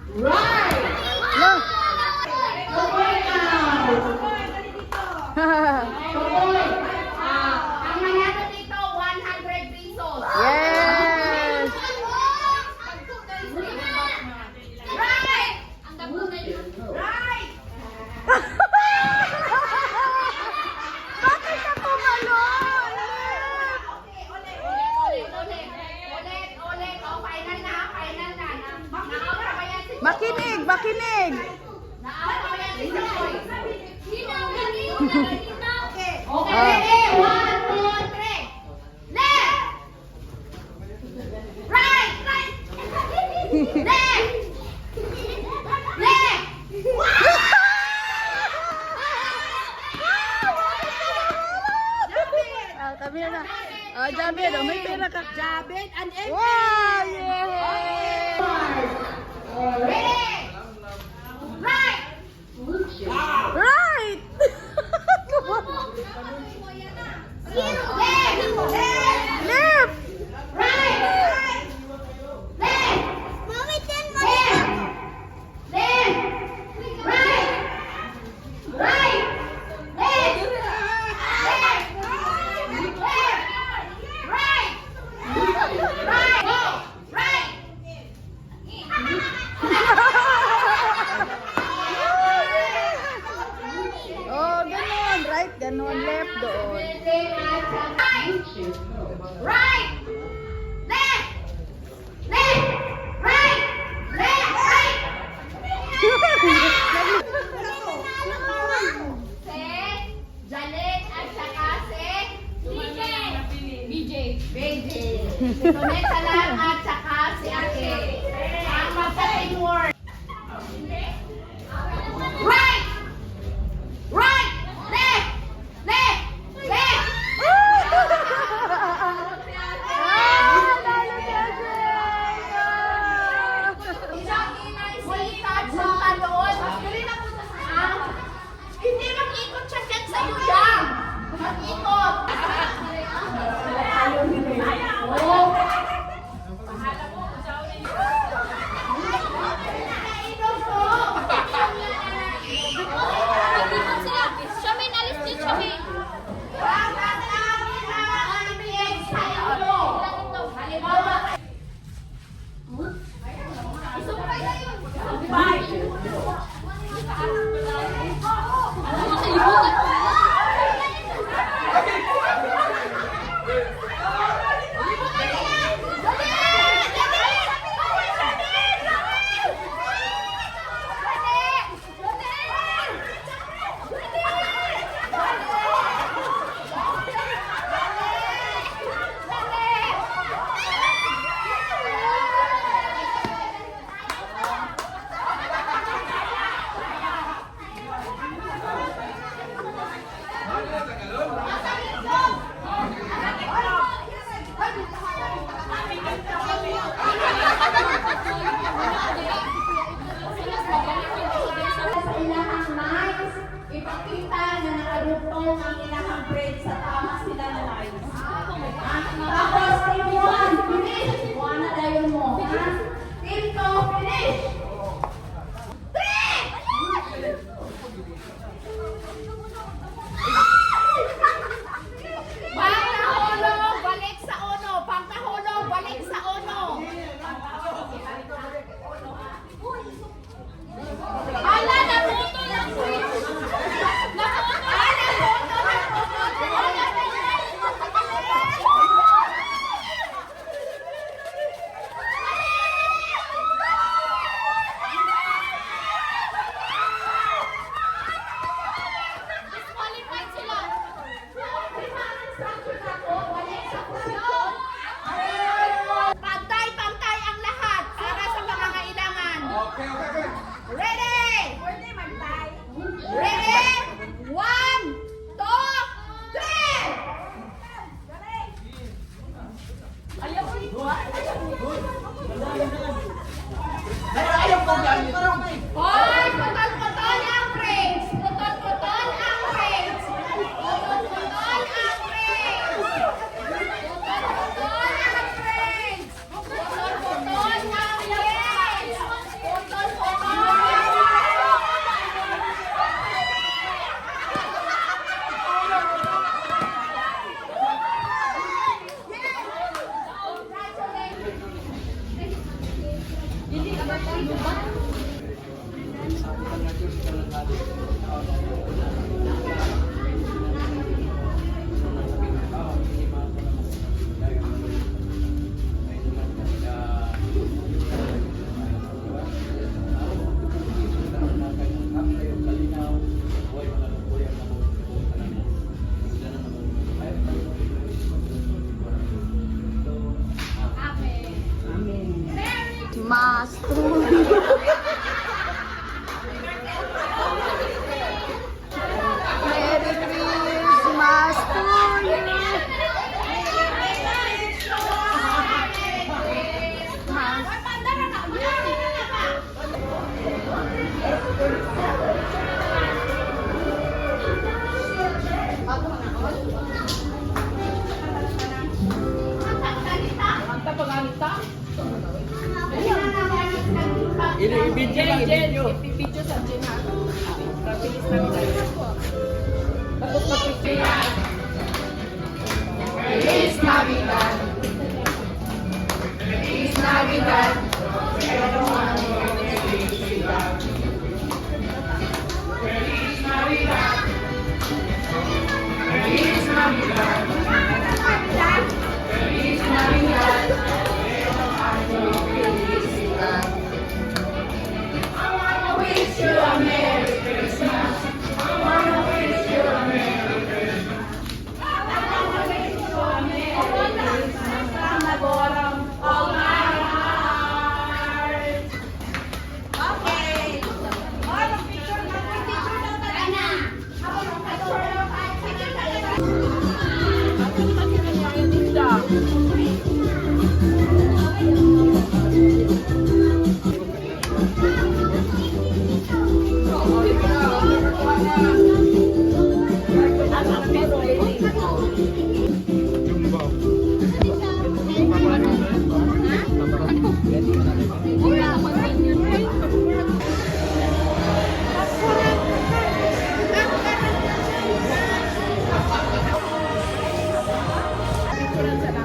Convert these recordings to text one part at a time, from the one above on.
Right! No. Tukoy out! Tukoy! Ang manalo dito, 100 pesos. Yes! Right! Right! Bakit ako malon? Okay, ulit. O, final na. Naawa ba yan si Makinig, makinig! Naawa ba yan si Tukoy? Okay, Ah. ready? 1, 2, 3. Left! Right! Left! Left! Ah, tabi na. Ah, Jabir, oh, may pera ka. Jabit and Emma. Wow! Yay! Ready? Right! Right! Left! Left! Right! Left! Mommy, 10 Left! Left! Right! Right! Left! Left! Left! Right! Right! Go! Right! Oh, ganon. Right, ganon. Left doon. Right! Left! Left! Right! Left! Right! Si Janet at saka si BJ. Si Doneta lang at saka si Ate. Ang magkating word. Right! Right! Left! Left! Left! Isang inay sikat sa talon. Hindi mag-ikot siya dyan sa yuya. Mag-ikot. Oh. Nakainom po. Siya may nalis din, siya may. Wag ka namin ang ibig sa ulo. Halimbawa, isumpay na yun. Sumpay. Sa ilahang lines, ipakita na nakadugtong ang ilahang grade sa tama sila na lines. Tapos, team 1, finish. Kuha na dayon mo. Team 2, finish. 3! Pangkahulog, balik sa uno. Pangkahulog, balik sa uno. Hala, nabuto lang po yun. Nabuto. Hala, nabuto. Hala, disqualified sila. Pantay-pantay ang lahat para sa pangangailangan. Ready? Ready? 1, 2, 3! Hoy, putol-putol ang grades! Putol-putol ang grades! Putol-putol ang grades! Putol-putol ang grades! Putol-putol ang grades! Putol-putol Merry Christmas to you. Ibidyo sa Gina. Bilis namin tayo. Tapos mag-picture. Feliz Navidad. Feliz Navidad. Pero ano felicidad. Feliz Navidad. Feliz Navidad. Feliz Navidad. Pero ano felicidad. I wanna wish you a Merry Christmas. I wanna wish you a Merry Christmas. I wanna wish you a Merry Christmas from the bottom of my heart. Okay. Oh, picture na. Picture na tayo na. Ako nung picture na. Picture na.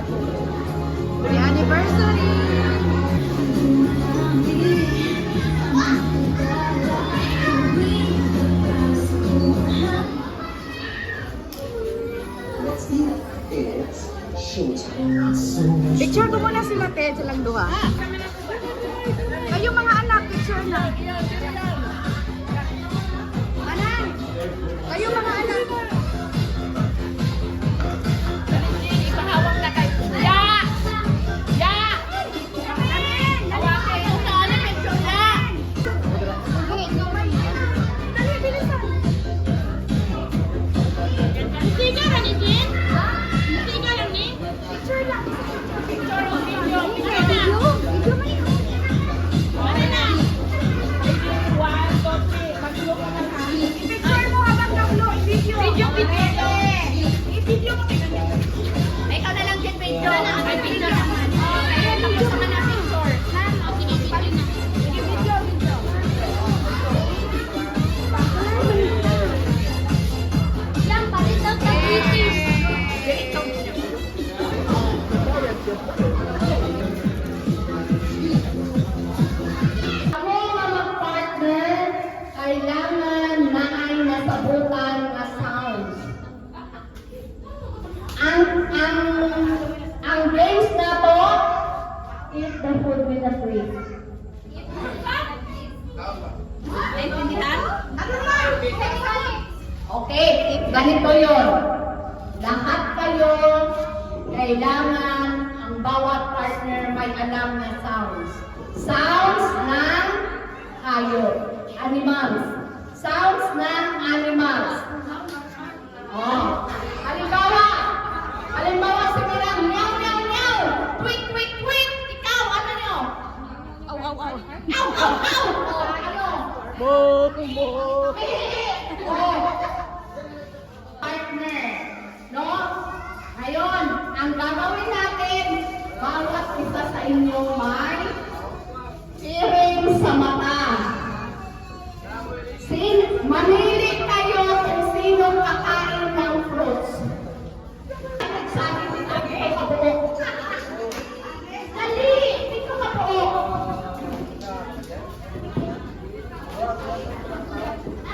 Happy anniversary! Picture ko muna sila, Ted, silang duha. Kayo mga anak, picture na. Anan! Kayo mga anak. Ipahawak na kayo. Ya! Ya! Hawakan mo sa ano, picture na. Dali, bilisan. Hindi ka na ni Jin? Hindi ka lang ni? Picture lang. Picture o video? Picture na. Video may Ano na? 1, 2, 3. Mag-look ka na. picture mo habang na-upload. Video. Video. I-video mo. Ikaw na lang din picture na. Ay, picture naman. Okay, tapos naman na picture. O, sige, sige na. Video. Lang, palit lang sa British. Ako mga partner, kailangan na ay nasabutan na sounds. Ang games na to, eat the food with a treat. Naintindihan? Okay, ganito yon. Lahat kayo, kailangan ang bawat partner may alam na sounds. Sounds ng hayop, animals. Sounds ng animals. Oh, halimbawa si Mirang, meow, meow, meow. Tweet, tweet, tweet. Ikaw, ano nyo? Aw, aw, aw. Ow, ow, ow. Ano? Bok, bok. Oh. Partner, no? Ngayon, ang gagawin natin, bawat isa sa inyo may earring sa mata. Manili kayo kung sino kakain ng fruits. Nagsabi dito, dito ka buok. Dali, dito ka buok.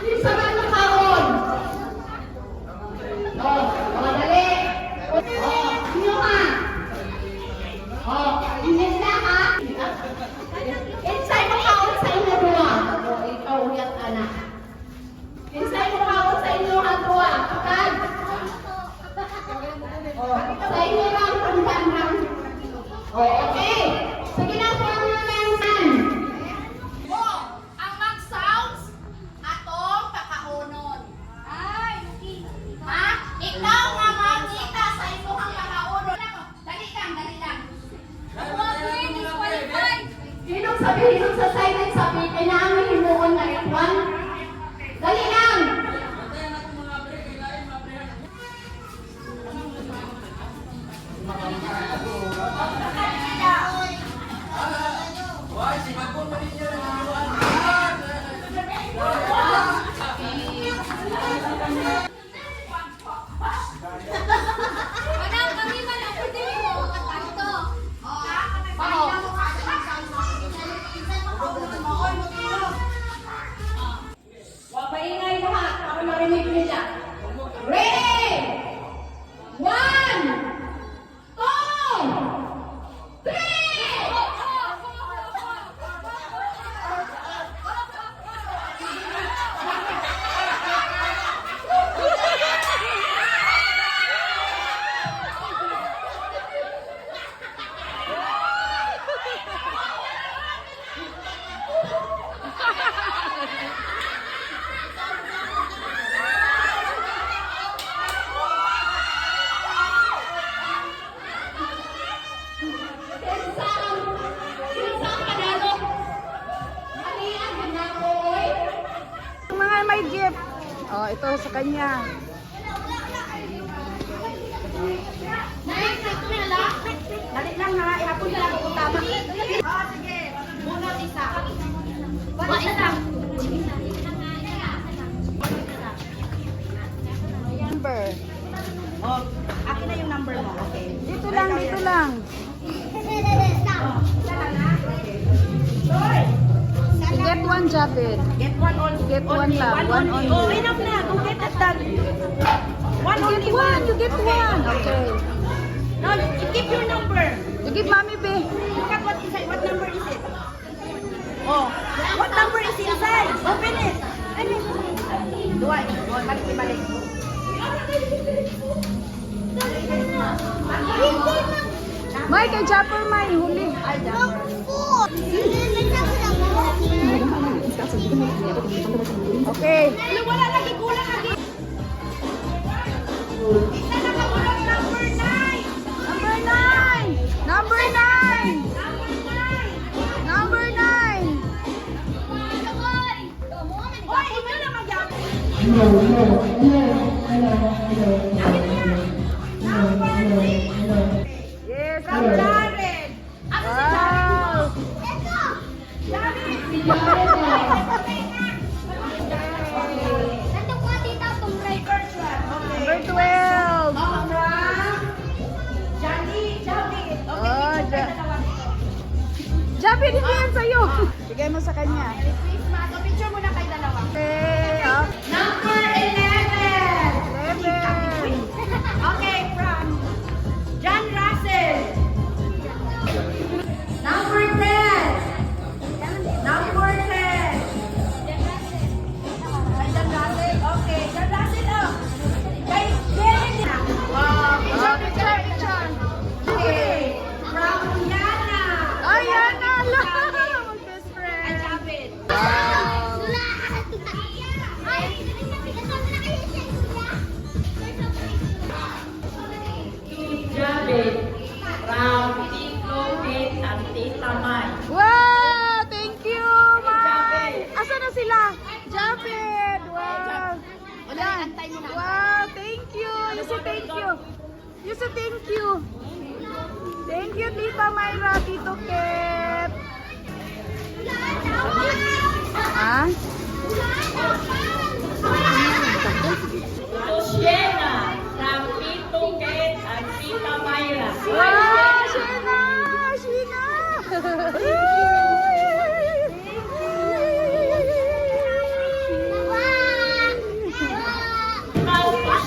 Isa may gift. Oh, ito sa kanya. Dali lang ha, ihapon na lang kung tama. Oh, sige. Bunot isa. Bunot isa. Number. Oh, akin na yung number mo. Okay. Dito lang, dito lang. Get one, Japid. Get one on. Get one lang, one only. Oh, enough na. Go get that done. One You only get one, you get one. Okay. No, you keep your number. You give mommy, be. Look at what inside. What number is it? Oh, what number is inside? Open it. Duway. Oh, balik. May, kay Japper, may. Huli. Ay, dami. Okay. Wala lagi, kulang lagi. Ito na kamulang number 9. Number 9. Number 9. Number 9. Oy, ito na magyapon. Yes. From Jared. Wow. Number 12. Oh, Japid, hindi yan sa'yo. Bigay mo sa kanya. Picture mo na kay dalawa. Okay. Oh. Number 11. 11. Okay, from John Russell. Number 10. Number 10. Kay John Russell. Okay, John Russell. Oh. Kay Jenny. Picture. Okay. From Yana. Ay, yan na. Mag-best Kay friend. David. Wow. Jabe. From Tito, Kate, and Tita Mai. Wow! Thank you, Mai! Asa na sila? Japid! Wow! Yan. Wow! Thank you! You say thank you! You say thank you! Thank you, Tita Myra, Tito Ket! Ha? To Sienna. From Tito, Kate, and Tita Myra. Wow! Sheena! Sheena!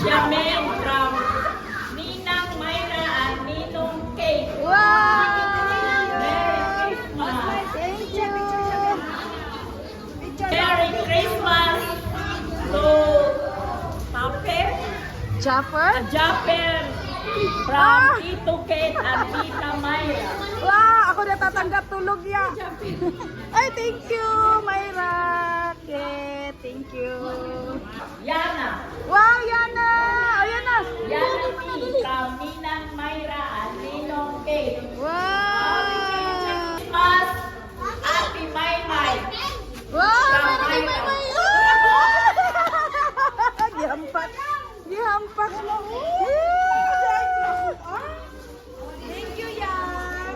Siamen from Ninang Myra and Ninong Kate. Wow! Merry Christmas. Thank you! Merry Christmas to Paper, Jaffer? Japper from Ah! Tito Kate and Tita Myra. Wow! Ako natatanggap tulog ya. Ay, thank you, Myra. Ket, thank you. Yana. Wow, Yana! Ayan na. Yana P. from Ninang Myra and Ninong Kate. Wow! Christmas, Ate Maymay. Wow! From Meron kay Myra. Maymay. Gihampak. Gihampak. Thank you, Yan.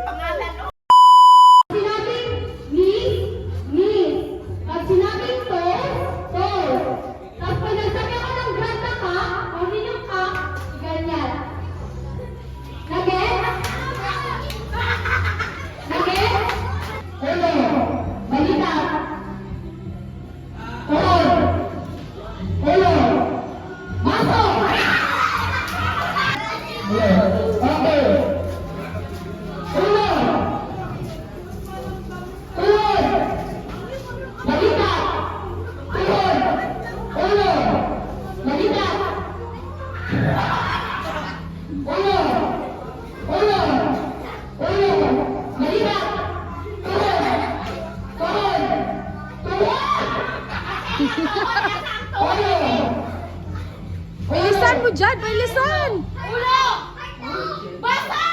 Pangalan, no? Sinabing miss. Pag sinabing to. Tapos pag nagsabi ako ng granta ka, o yung ka, ganyan. Nage? Hello. Balita. Hello. Maso. Okay. Hello. Balita! Tuhod! Ulo! Balita! Ulo! Balita! Tuhod! Bilisan mo dyan, bilisan! Ulo! Basa!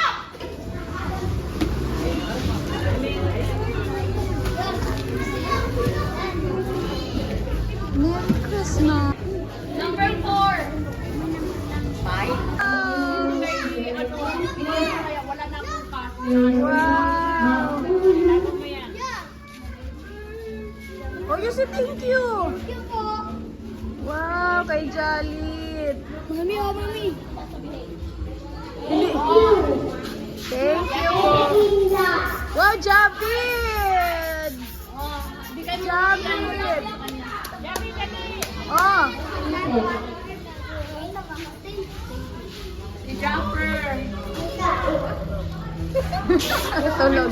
Oh, you say thank you. Thank you po. Wow, kay Jalit. Mami, oh, mami. Thank you. Wow, Javid. Javid. Oh. Si Jumper. Tulog.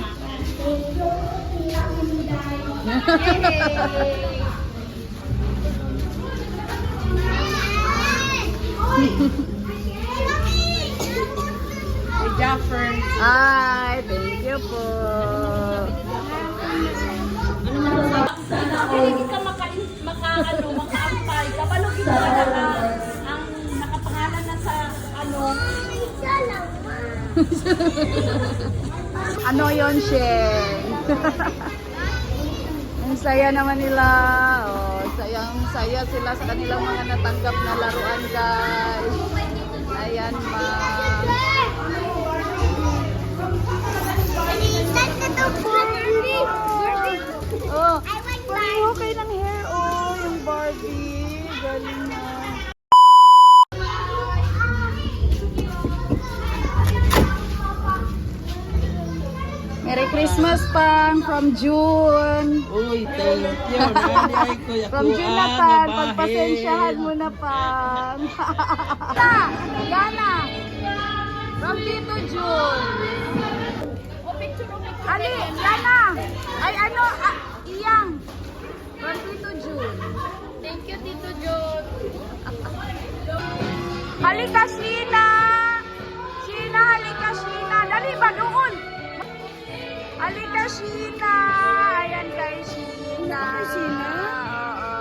Si Jumper. Ay, thank you po. Hindi ka makaampay. Kapalugin mo na ang nakapangalan na sa Ano yon, Sheng? Ang saya naman nila. Oh, sayang-saya sila sa kanilang mga natanggap na laruan, guys. Ayan, Mang. Oh, okay ng hair. Oh, yung Barbie. Galing na. Merry Christmas, Pang, from June. Uy, thank you. Nanay ko, From June na, Pang. Pagpasensyahan mo na, Pang. Gana. From Tito June. Ali, Gana. Ay, ano, Iyang. From Tito June. Thank you, Tito John. Halika, Sheena. Sheena, halika, Sheena. Dali ba, doon? Halika, Sheena. Ayan kay Sheena. Sheena?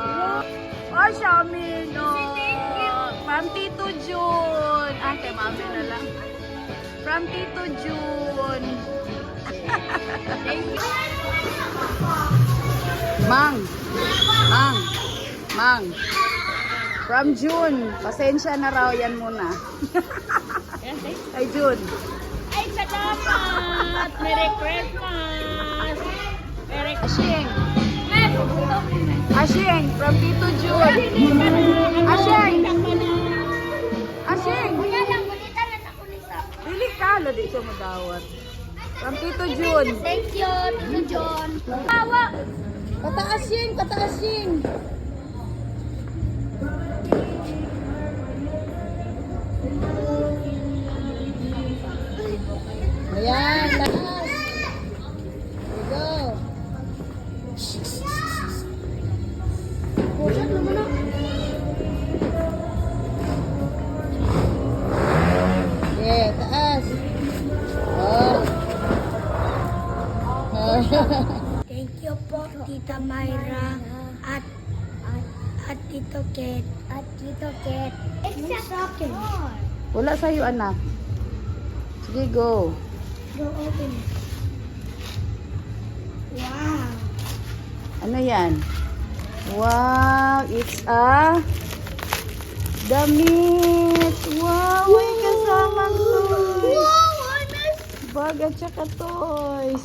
Oo. Oh, Xiaomi, no. From Tito June. Ah, kay Mami na lang. From Tito June. Mang. Mang. Mang. From June. Pasensya na raw yan muna. Ay, June. Ay, salamat! Merry Christmas! Merry Ashing. Ashing. From Tito June. Ashing. Ashing. Kuya lang, balita na sa kulisa. Dili ka. Ladi siya madawat. From Tito June. Thank you, Tito John. Tawa. Pataas yun. Pataas yun. Ayan. Taas. There you go. Pusat naman na. Okay, taas. Oh. Thank you po, Tita Myra at Tito Ket. At Tito Ket. It's sa akin. Wala sa'yo, anak. Sige, go. Go open it. Wow. Ano yan? Wow, it's a damit. Wow, may kasamang toys. Bag at saka toys.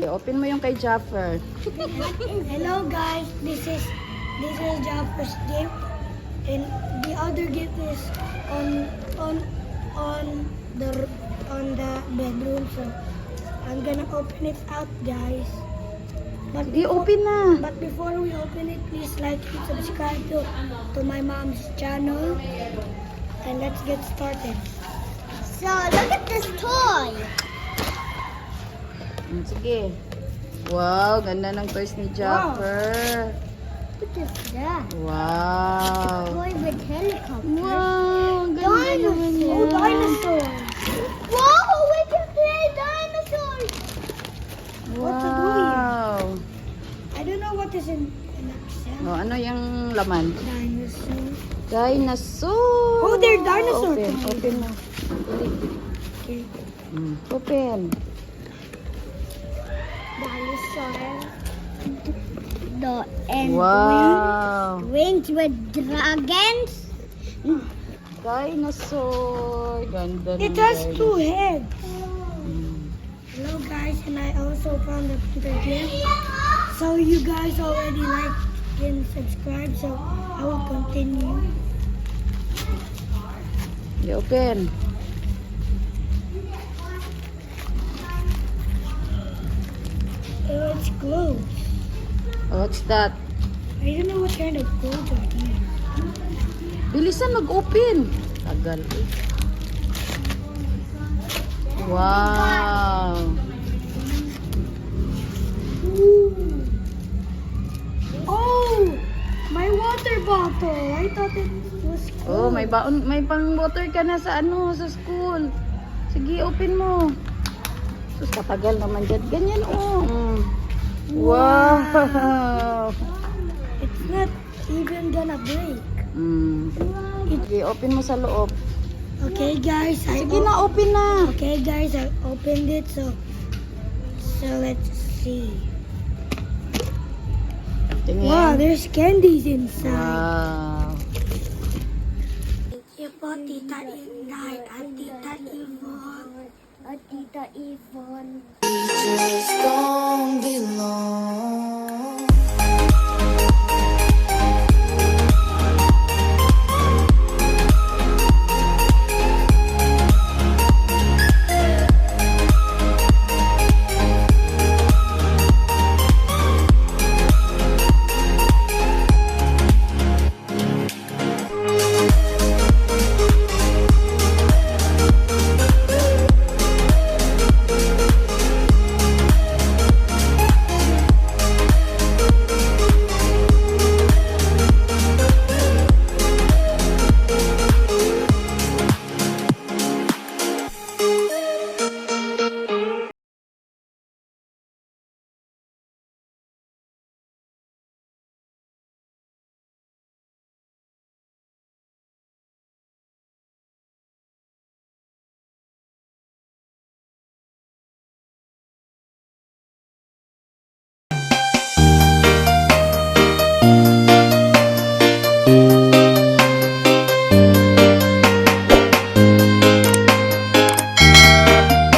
Open mo yung kay Jaffer. Hello guys, this is Jaffer's gift, and the other gift is on the bedroom. So I'm gonna open it out, guys. But Sige, open na. But before we open it, please like and subscribe to my mom's channel, and let's get started. So look at this toy. Sige. Wow, ganda ng toys ni Jaffer. What is that? Wow. Toy with helicopter. Wow, ganda naman yan. Oh, dinosaur. Wow, we can play dinosaurs. What to do here? Wow. I don't know what is in Excel. Oh, ano yung laman? Dinosaur. Dinosaur. Oh, they're dinosaur Open, toys. open mo. Okay. Open. Dinosaur. Wow. Wings with dragons. Dinosaur. Ganda ng It has dinosaur. 2 heads. Hello guys, and I also found a Peter gift. So you guys already like and subscribe, so I will continue. You open. Oh, it's closed. What's that? I don't know what kind of clothes are these. Bilisan mag-open. Tagal eh. Wow. Ooh. Oh, my water bottle. I thought it was Oh, cold. may baon, may pang-water ka na sa ano, sa school. Sige, open mo. Sus, katagal naman dyan. Ganyan, oh. Wow. It's not even gonna break. Sige, open mo sa loob. Okay, guys. Sige na, open na. Okay, guys. I opened it, so let's see. Tingin. Wow, there's candies inside. Wow. Thank you po, Tita Inday at Tita Yvonne. At Tita Yvonne. Just don't belong.